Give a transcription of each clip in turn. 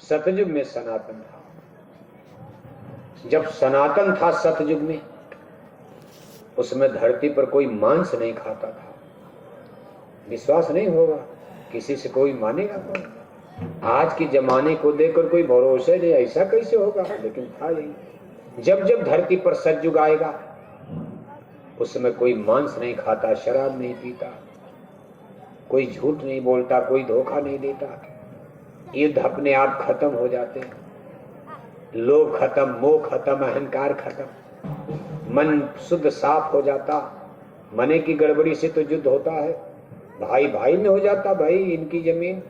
सतयुग में सनातन था। जब सनातन था सतयुग में, उसमें धरती पर कोई मांस नहीं खाता था। विश्वास नहीं होगा, किसी से कोई मानेगा कोई? आज के जमाने को देखकर कोई भरोसा नहीं, ऐसा कैसे होगा, लेकिन था यही। जब जब धरती पर सतयुग आएगा, उसमें कोई मांस नहीं खाता, शराब नहीं पीता, कोई झूठ नहीं बोलता, कोई धोखा नहीं देता। युद्ध अपने आप खत्म हो जाते हैं, लोभ खत्म, मोह खत्म, अहंकार खत्म, मन शुद्ध साफ हो जाता। मने की गड़बड़ी से तो युद्ध होता है, भाई भाई में हो जाता, भाई इनकी जमीन,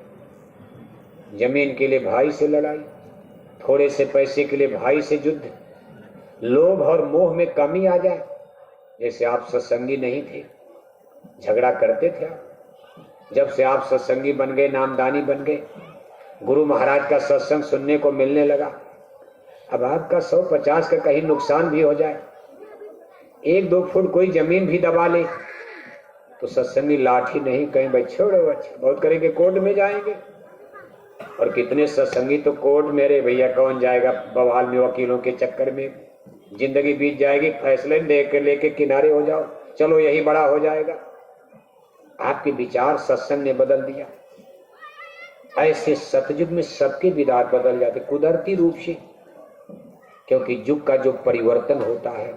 जमीन के लिए भाई से लड़ाई, थोड़े से पैसे के लिए भाई से युद्ध, लोभ और मोह में कमी आ जाए। जैसे आप सत्संगी नहीं थे, झगड़ा करते थे आप, जब से आप सत्संगी बन गए, नामदानी बन गए, गुरु महाराज का सत्संग सुनने को मिलने लगा, अब आपका 150 का कहीं नुकसान भी हो जाए, 1-2 फुट कोई जमीन भी दबा ले, तो सत्संगी लाठी नहीं, कहीं भाई छोड़ो, अच्छा बहुत करेंगे, कोर्ट में जाएंगे। और कितने सत्संगी तो कोर्ट में, रे भैया कौन जाएगा बवाल में, वकीलों के चक्कर में जिंदगी बीत जाएगी, फैसले लेके किनारे हो जाओ, चलो यही बड़ा हो जाएगा। आपके विचार सत्संग ने बदल दिया। ऐसे सतयुग में सबके विचार बदल जाते कुदरती रूप से, क्योंकि युग का जो परिवर्तन होता है,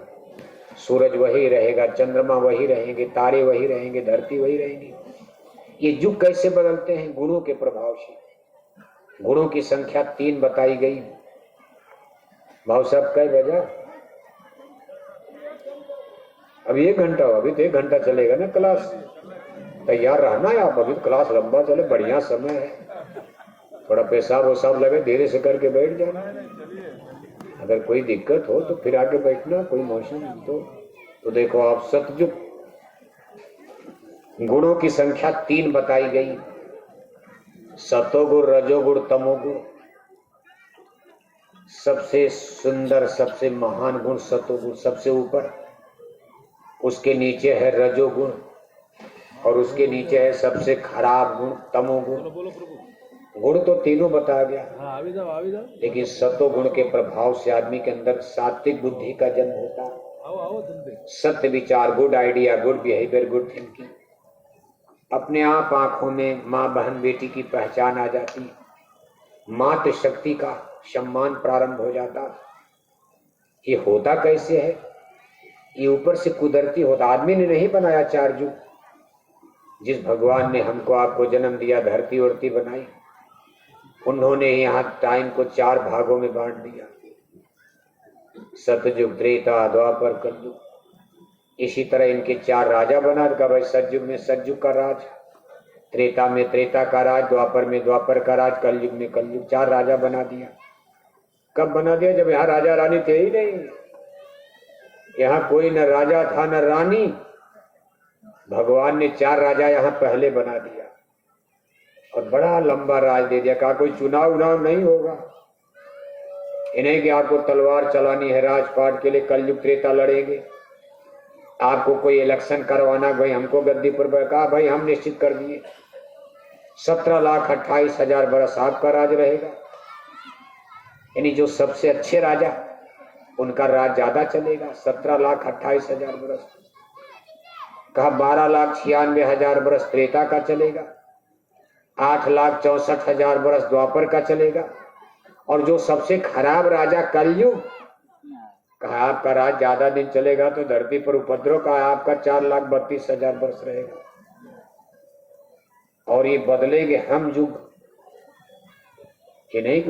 सूरज वही रहेगा, चंद्रमा वही रहेंगे, तारे वही रहेंगे, धरती वही रहेंगी। ये युग कैसे बदलते हैं? गुणों के प्रभाव से। गुणों की संख्या 3 बताई गई। भाव साहब कई बजा? अभी 1 घंटा, अभी तो 1 घंटा चलेगा ना क्लास, तैयार रहना है आप, अभी क्लास लंबा चले, बढ़िया समय है, थोड़ा पेशाब वसाब लगे धीरे से करके बैठ जाना। अगर कोई दिक्कत हो तो फिर आके बैठना, कोई मौसम तो देखो आप, सतयुग गुणों की संख्या 3 बताई गई, सतोगुण, रजोगुण, तमोगुण। सबसे सुंदर, सबसे महान गुण सतोगुण, सबसे ऊपर, उसके नीचे है रजोगुण, और उसके नीचे है सबसे खराब गुण तमोगुण। गुण तो तीनों बताया गया, लेकिन सतोगुण के प्रभाव से आदमी के अंदर सात्विक बुद्धि का जन्म होता है। सत्य विचार, good idea, good behaviour, good thinking, अपने आप आंखों में माँ बहन बेटी की पहचान आ जाती, मातृ शक्ति का सम्मान प्रारंभ हो जाता। ये होता कैसे है? ये ऊपर से कुदरती होता, आदमी ने नहीं बनाया 4 युग। जिस भगवान ने हमको आपको जन्म दिया, धरती उड़ती बनाई, उन्होंने यहाँ टाइम को 4 भागों में बांट दिया, सतयुग, त्रेता, द्वापर, कलयुग। इसी तरह इनके 4 राजा बना दिया भाई। सतयुग में सतयुग का राज, त्रेता में त्रेता का राज, द्वापर में द्वापर का राज, कलयुग में कलयुग। 4 राजा बना दिया। कब बना दिया? जब यहाँ राजा रानी थे ही नहीं, यहाँ कोई न राजा था न रानी। भगवान ने 4 राजा यहाँ पहले बना दिया और बड़ा लंबा राज दे दिया। कहा कोई चुनाव उनाव नहीं होगा, इन्हें कि आपको तलवार चलानी है राजपाट के लिए, कलयुग त्रेता लड़ेंगे। आपको कोई इलेक्शन करवाना, भाई हमको गद्दी पर, कहा भाई हम निश्चित कर दिए, 17,28,000 बरस आपका राज रहेगा। यानी जो सबसे अच्छे राजा, उनका राज ज्यादा चलेगा, 17,28,000 बरस। कहा 12,96,000 बरस त्रेता का चलेगा, 8,64,000 बरस द्वापर का चलेगा, और जो सबसे खराब राजा कलयुग, कहा आपका राज ज्यादा दिन चलेगा तो धरती पर उपद्रव का आपका 4,32,000 बरस रहेगा। और ये बदलेंगे हम युग, ये नहीं